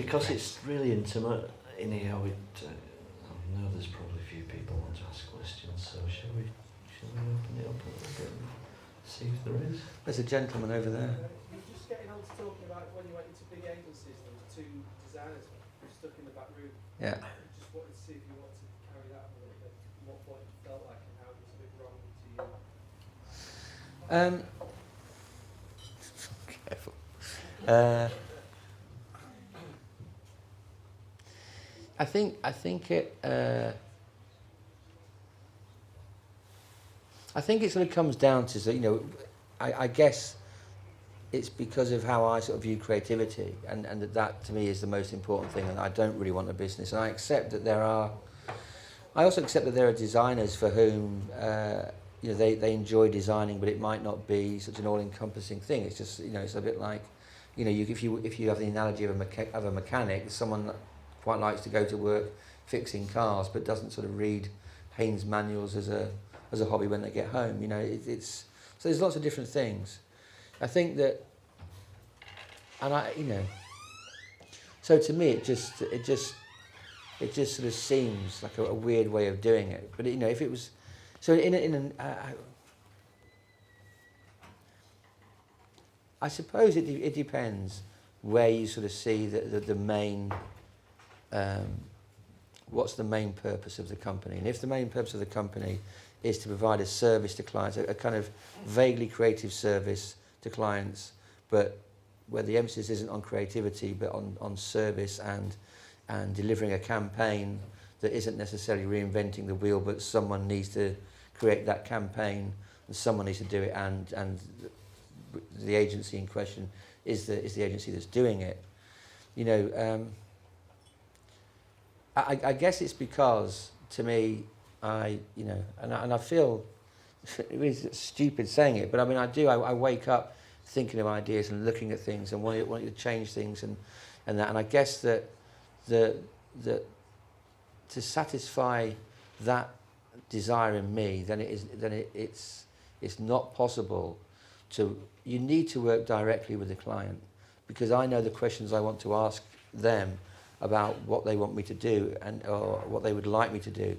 because it's really intimate in here, I know there's probably a few people want to ask questions, so shall we open it up a little bit and see if there is? There's a gentleman over there. You're just getting on to talking about when you went into big agencies, there was two designers who stuck in the back room. Yeah. I just wanted to see if you wanted to carry that up a little bit, what it felt like and how it was a bit wrong to you. Careful. I think it sort of comes down to, you know, I guess it's because of how I sort of view creativity, and that to me is the most important thing, and I don't really want a business. And I also accept that there are designers for whom you know, they enjoy designing, but it might not be such an all-encompassing thing. It's just, you know, it's a bit like, you know, if you have the analogy of a mechanic, someone that quite likes to go to work fixing cars, but doesn't sort of read Haynes manuals as a hobby when they get home. You know, it's so there's lots of different things. I think that, and you know, so to me it just sort of seems like a weird way of doing it. But you know, if it was, so I suppose it depends where you sort of see the main, what's the main purpose of the company. And if the main purpose of the company is to provide a service to clients, a kind of vaguely creative service to clients, but where the emphasis isn't on creativity but on service and delivering a campaign that isn't necessarily reinventing the wheel, but someone needs to create that campaign and someone needs to do it, and the agency in question is the agency that's doing it. You know, I guess it's because, to me, you know, and I feel it's stupid saying it, but I mean I wake up thinking of ideas and looking at things and wanting to change things and that, and I guess that to satisfy that desire in me, then it's not possible to. You need to work directly with the client, because I know the questions I want to ask them about what they want me to do or what they would like me to do.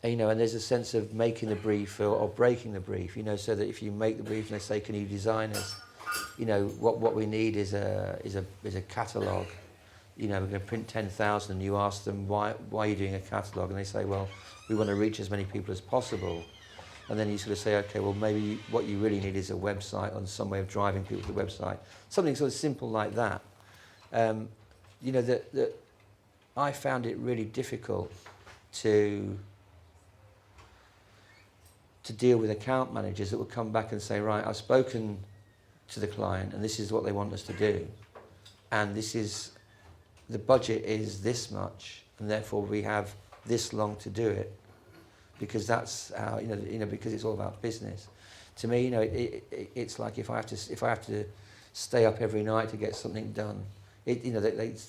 And, you know, and there's a sense of making the brief or breaking the brief, you know, so that if you make the brief and they say, can you design us, you know, what we need is a catalogue. You know, we're going to print 10,000, and you ask them, why are you doing a catalogue? And they say, well, we want to reach as many people as possible. And then you sort of say, okay, well, maybe what you really need is a website and some way of driving people to the website. Something sort of simple like that. You know, that I found it really difficult to deal with account managers that would come back and say, right, I've spoken to the client and this is what they want us to do. And this is, the budget is this much, and therefore we have this long to do it. Because that's how, you know, because it's all about business. To me, you know, it's like if I have to stay up every night to get something done, you know,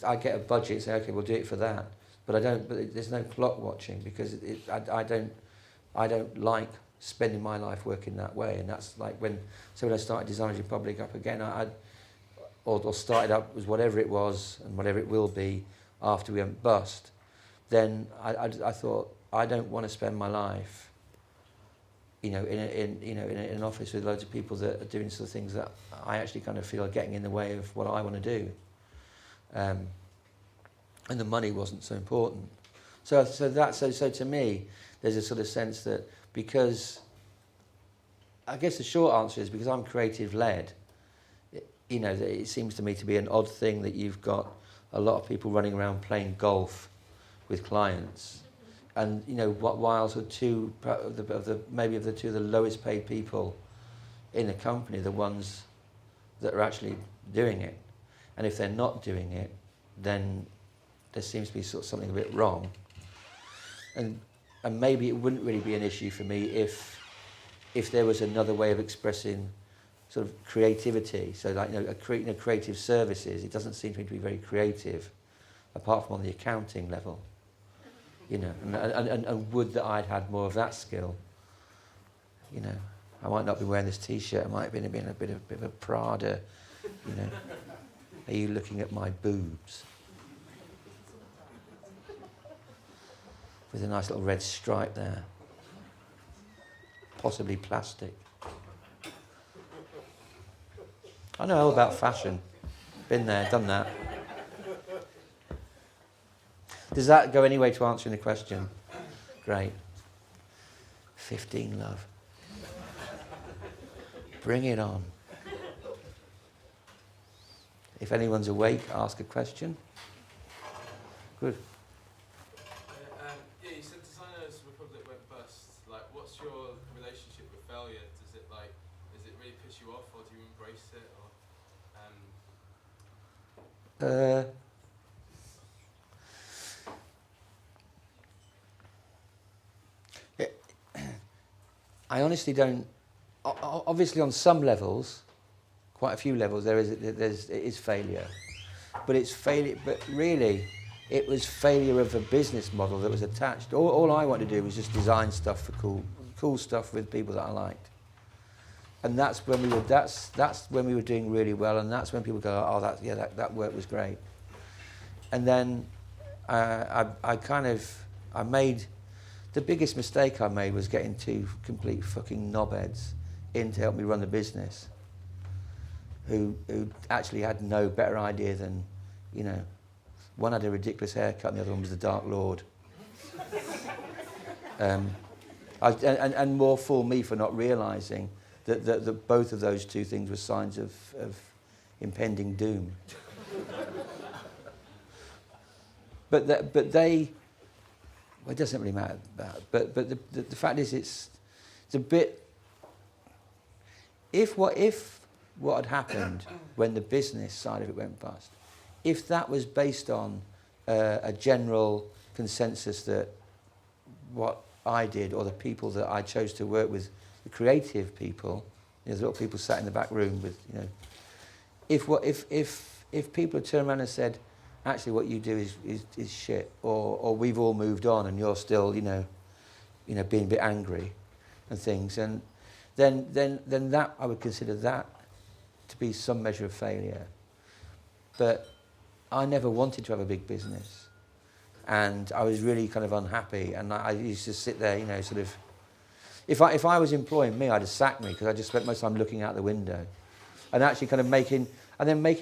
I get a budget, say, okay, we'll do it for that. But I don't. But there's no clock watching, because I don't like spending my life working that way. And that's like when I started Designers Republic up again, or started up as whatever it was and whatever it will be after we went bust. Then I thought, I don't want to spend my life, you know, in an office with loads of people that are doing sort of things that I actually kind of feel are getting in the way of what I want to do. And the money wasn't so important. So to me, there's a sort of sense that, because I guess the short answer is because I'm creative led, you know, it seems to me to be an odd thing that you've got a lot of people running around playing golf with clients. And you know, while sort of maybe of the two of the lowest paid people in the company, the ones that are actually doing it, and if they're not doing it, then there seems to be sort of something a bit wrong. And maybe it wouldn't really be an issue for me if there was another way of expressing sort of creativity. So like, you know, creative services. It doesn't seem to me to be very creative, apart from on the accounting level. You know, and would that I'd had more of that skill. You know, I might not be wearing this T-shirt. I might have been a bit of a Prada. You know, are you looking at my boobs? with a nice little red stripe there. Possibly plastic. I know all about fashion. Been there, done that. Does that go any way to answering the question? Great. 15, love. Bring it on. If anyone's awake, ask a question. Good. Yeah, you said Designers Republic went bust. Like, what's your relationship with failure? Does it really piss you off, or do you embrace it? I honestly don't. Obviously, on some levels, quite a few levels, it is failure, but it's failure. But really, it was failure of a business model that was attached. All I wanted to do was just design stuff for cool stuff with people that I liked, and that's when we were doing really well, and that's when people go, oh, that work was great, and then I made. The biggest mistake I made was getting two complete fucking knobheads in to help me run the business, who actually had no better idea than, you know, one had a ridiculous haircut and the other one was the Dark Lord. And more for me for not realising that both of those two things were signs of impending doom. But they. Well, it doesn't really matter about, but the fact is, it's a bit. If what had happened when the business side of it went bust, if that was based on a general consensus that what I did or the people that I chose to work with, the creative people, you know, the little people sat in the back room with, you know, if people had turned around and said, actually, what you do is shit, or we've all moved on and you're still, you know, being a bit angry and things, and then that I would consider that to be some measure of failure. But I never wanted to have a big business, and I was really kind of unhappy, and I used to sit there, you know, sort of. If I was employing me, I'd have sacked me because I just spent most of the time looking out the window, and actually kind of making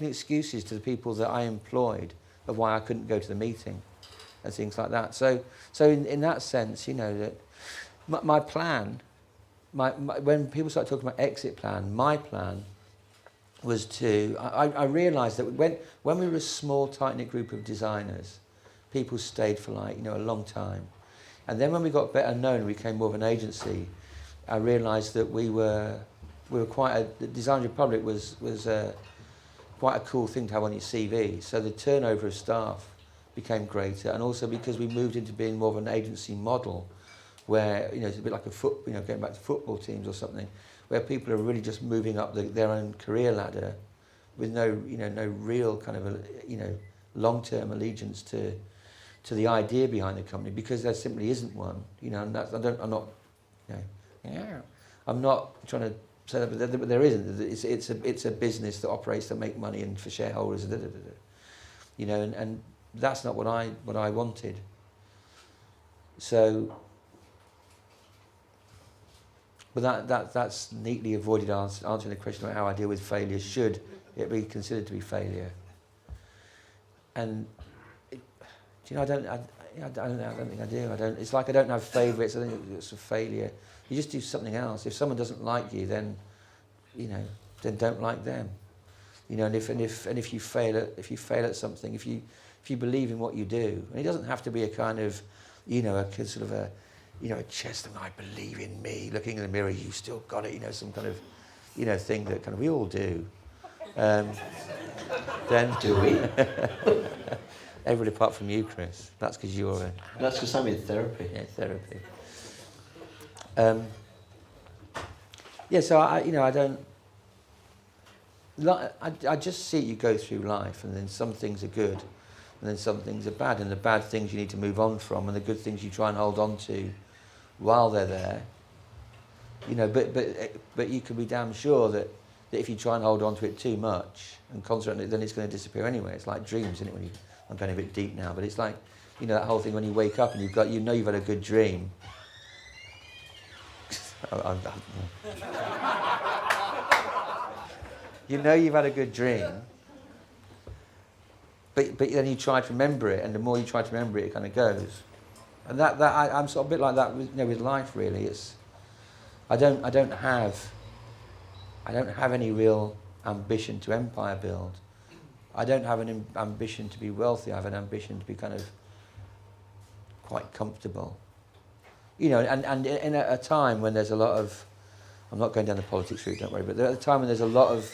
excuses to the people that I employed of why I couldn't go to the meeting and things like that. So in that sense, you know, that my plan, when people started talking about exit plan, my plan was to, I realised that when we were a small, tight-knit group of designers, people stayed for like, you know, a long time. And then when we got better known, we became more of an agency, I realised that we were the Designers Republic was quite a cool thing to have on your CV. So the turnover of staff became greater, and also because we moved into being more of an agency model, where, you know, it's a bit like going back to football teams or something, where people are really just moving up their own career ladder, with no real kind of long-term allegiance to the idea behind the company, because there simply isn't one. You know, and I'm not trying to. So but there isn't. It's a business that operates to make money and for shareholders, you know, and that's not what I wanted. So, but that's neatly avoided answering the question about how I deal with failure. Should it be considered to be failure? And do you know, I don't think I do. It's like I don't have favourites. I think it's a failure. You just do something else. If someone doesn't like you, then, you know, then don't like them. You know, and if you fail at something, if you believe in what you do, and it doesn't have to be a kind of, you know, a sort of a, you know, a chest and I believe in me. Looking in the mirror, you still got it. You know, some kind of, you know, thing that kind of we all do. Then Do we? Everybody apart from you, Chris. That's because you're a. That's because I'm in therapy. Yeah, therapy. Yeah, so I just see you go through life, and then some things are good, and then some things are bad, and the bad things you need to move on from, and the good things you try and hold on to while they're there. You know, but you can be damn sure that if you try and hold on to it too much and concentrate on it, then it's going to disappear anyway. It's like dreams, isn't it? I'm going a bit deep now, but it's like You know, that whole thing when you wake up and you've had a good dream. You know you've had a good dream, but then you try to remember it, and the more you try to remember it, it kind of goes. And I'm sort of a bit like that with, with life really. It's I don't have any real ambition to empire build. I don't have an ambition to be wealthy. I have an ambition to be kind of quite comfortable. You know, and in a time when there's a lot of, I'm not going down the politics route, don't worry, but at a time when there's a lot of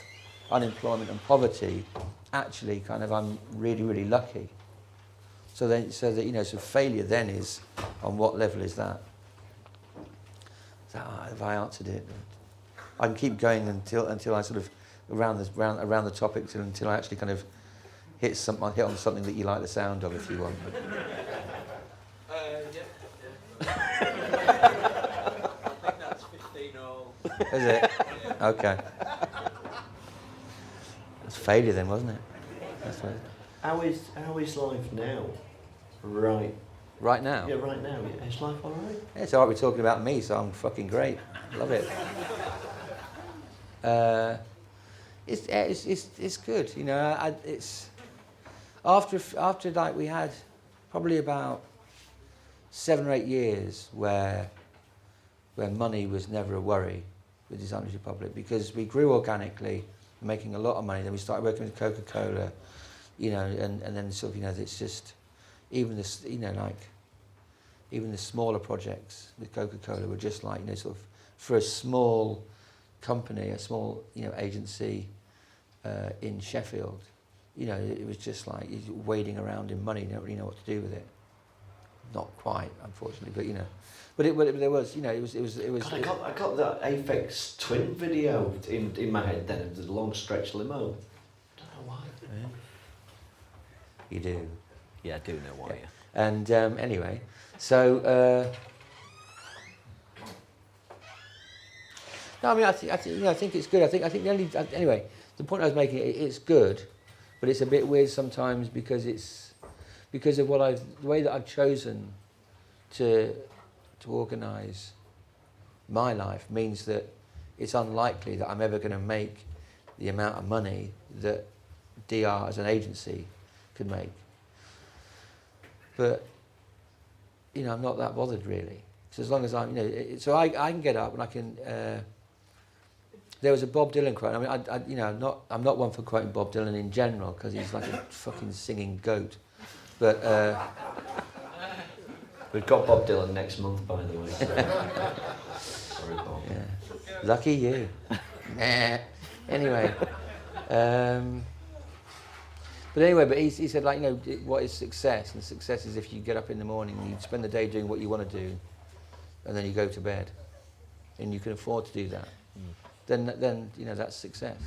unemployment and poverty, actually kind of I'm really, really lucky. So that so failure then is, on what level is that? Have I answered it? I can keep going until I sort of around the topic until I actually kind of hit on something that you like the sound of, if you want. Yeah. I think that's 15-all. Is it? Yeah. Okay. It's failure then, wasn't it? That's right. How is life now? Right now? Yeah, right now. Is life all right? Yeah, it's all right we're talking about me, so I'm fucking great. Love it. It's good, you know. It's after like we had probably about 7 or 8 years where money was never a worry with Designers Republic, because we grew organically, making a lot of money. Then we started working with Coca-Cola, you know, and then sort of, you know, it's just even this, you know, like even the smaller projects with Coca-Cola were just like, you know, sort of for a small company, a small, you know, agency in Sheffield, you know, it was just like wading around in money, you don't really know what to do with it. Not quite, unfortunately, but you know, but there was, you know, it was. God, I got that Aphex Twin video in my head then of the long stretch limo. I don't know why. Yeah. You do. Yeah, I do know why. Yeah. And anyway, so no, I mean, I think it's good. I think the only anyway, the point I was making, it's good, but it's a bit weird sometimes because of the way that I've chosen to organise my life means that it's unlikely that I'm ever going to make the amount of money that DR as an agency could make. But, you know, I'm not that bothered really. So as long as I'm, you know, so I can get up and I can. There was a Bob Dylan quote. I mean, you know, I'm not one for quoting Bob Dylan in general because he's like a fucking singing goat. But we've got Bob Dylan next month, by the way. So. Sorry, Bob. Yeah. Lucky you. Nah. Anyway. But anyway, but he said, like, you know, what is success? And success is if you get up in the morning and you spend the day doing what you want to do, and then you go to bed, and you can afford to do that. Then you know, that's success.